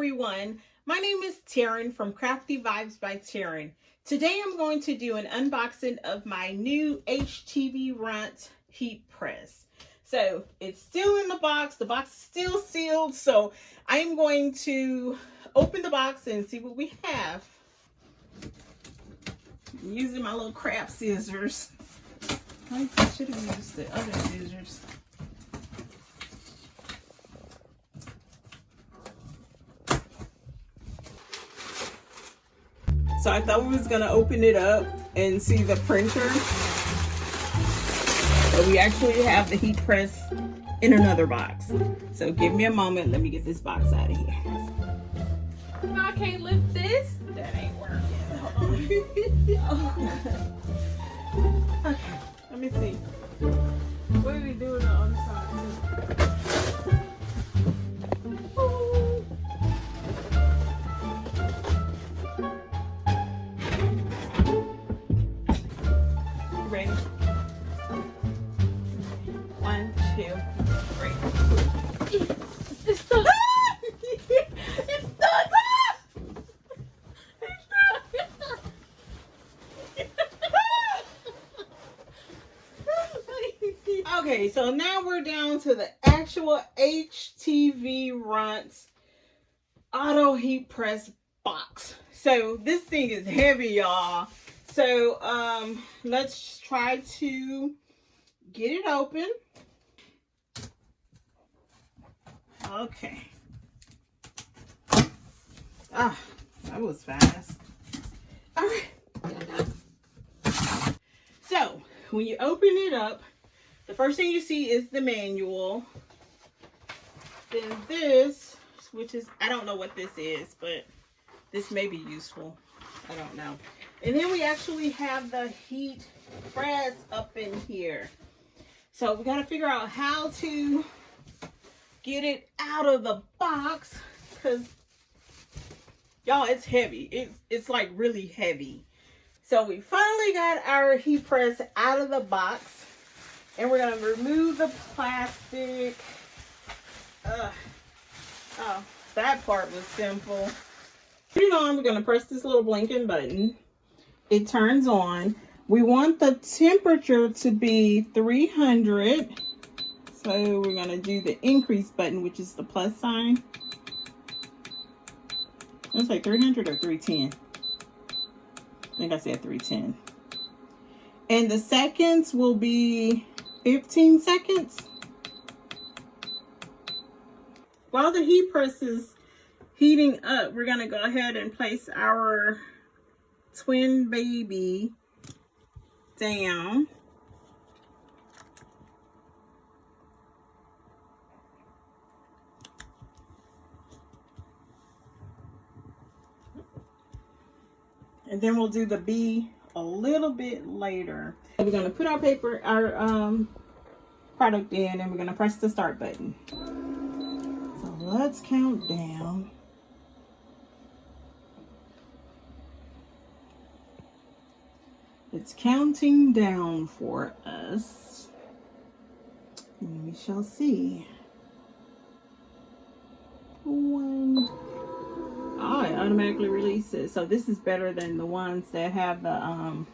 everyone, my name is Taryn from Crafty Vibes by Taryn. Today I'm going to do an unboxing of my new HTVRont Heat Press. So it's still in the box is still sealed, so I'm going to open the box and see what we have. I'm using my little craft scissors. I should have used the other scissors. So I thought we was gonna open it up and see the printer, but we actually have the heat press in another box. So give me a moment, let me get this box out of here. I can't lift this. That ain't working. Hold on. Okay, let me see. What are we doing on the other side? Ready? 1, 2, 3. It's stuck. It's stuck. Okay, so now we're down to the actual HTVRont Auto Heat Press box. So this thing is heavy, y'all. So let's try to get it open. Okay. Ah, that was fast. All right. So when you open it up, the first thing you see is the manual. Then this, which is, I don't know what this is, but this may be useful. I don't know. And then we actually have the heat press up in here. So we got to figure out how to get it out of the box, because y'all, it's heavy. It's like really heavy. So we finally got our heat press out of the box, and we're going to remove the plastic. Oh, that part was simple. Put it on. We're going to press this little blinking button. It turns on. We want the temperature to be 300. So we're going to do the increase button, which is the plus sign. Let's say 300 or 310. I think I said 310. And the seconds will be 15 seconds. While the heat press is heating up, we're going to go ahead and place our twin baby down. And then we'll do the bee a little bit later. We're going to put our product in, and we're going to press the start button. So let's count down. It's counting down for us, and we shall see. 1. Oh, it automatically releases. So this is better than the ones that have the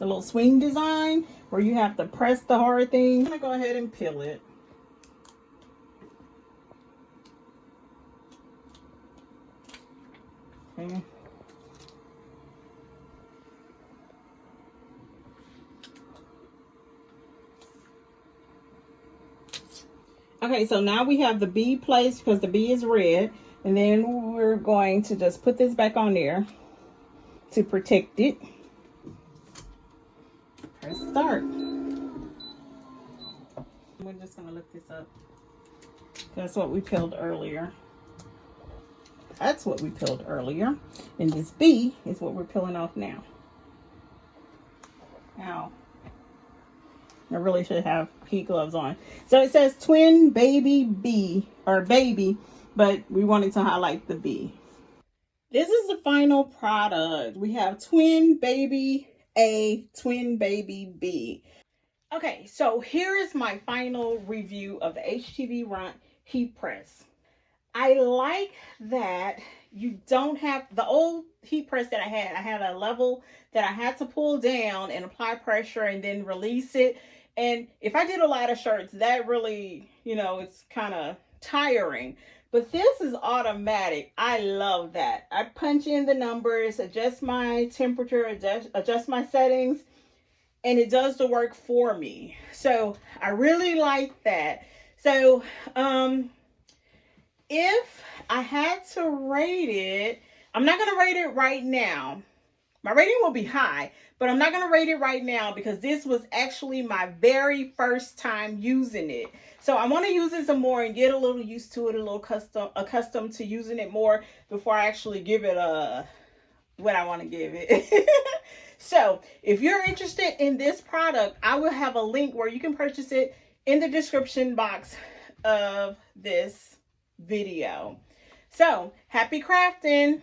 little swing design where you have to press the hard thing. I'm gonna go ahead and peel it. Okay. Okay, so now we have the bee placed because the bee is red. And then we're going to just put this back on there to protect it. Press start. We're just going to lift this up. That's what we peeled earlier. That's what we peeled earlier. And this bee is what we're peeling off now. Ow. I really should have heat gloves on. So it says twin baby bee, or baby, but we wanted to highlight the bee. This is the final product. We have twin baby A, twin baby B. Okay, so here is my final review of the HTVRont Heat Press. I like that you don't have the old heat press that I had a level that I had to pull down and apply pressure and then release it. And if I did a lot of shirts, that really, you know, it's kind of tiring. But this is automatic. I love that. I punch in the numbers, adjust my temperature, adjust my settings, and it does the work for me. So I really like that. So if I had to rate it, I'm not going to rate it right now. My rating will be high, but I'm not going to rate it right now because this was actually my very first time using it. So I want to use it some more and get a little used to it, a little accustomed to using it more before I actually give it what I want to give it. So if you're interested in this product, I will have a link where you can purchase it in the description box of this video. So happy crafting.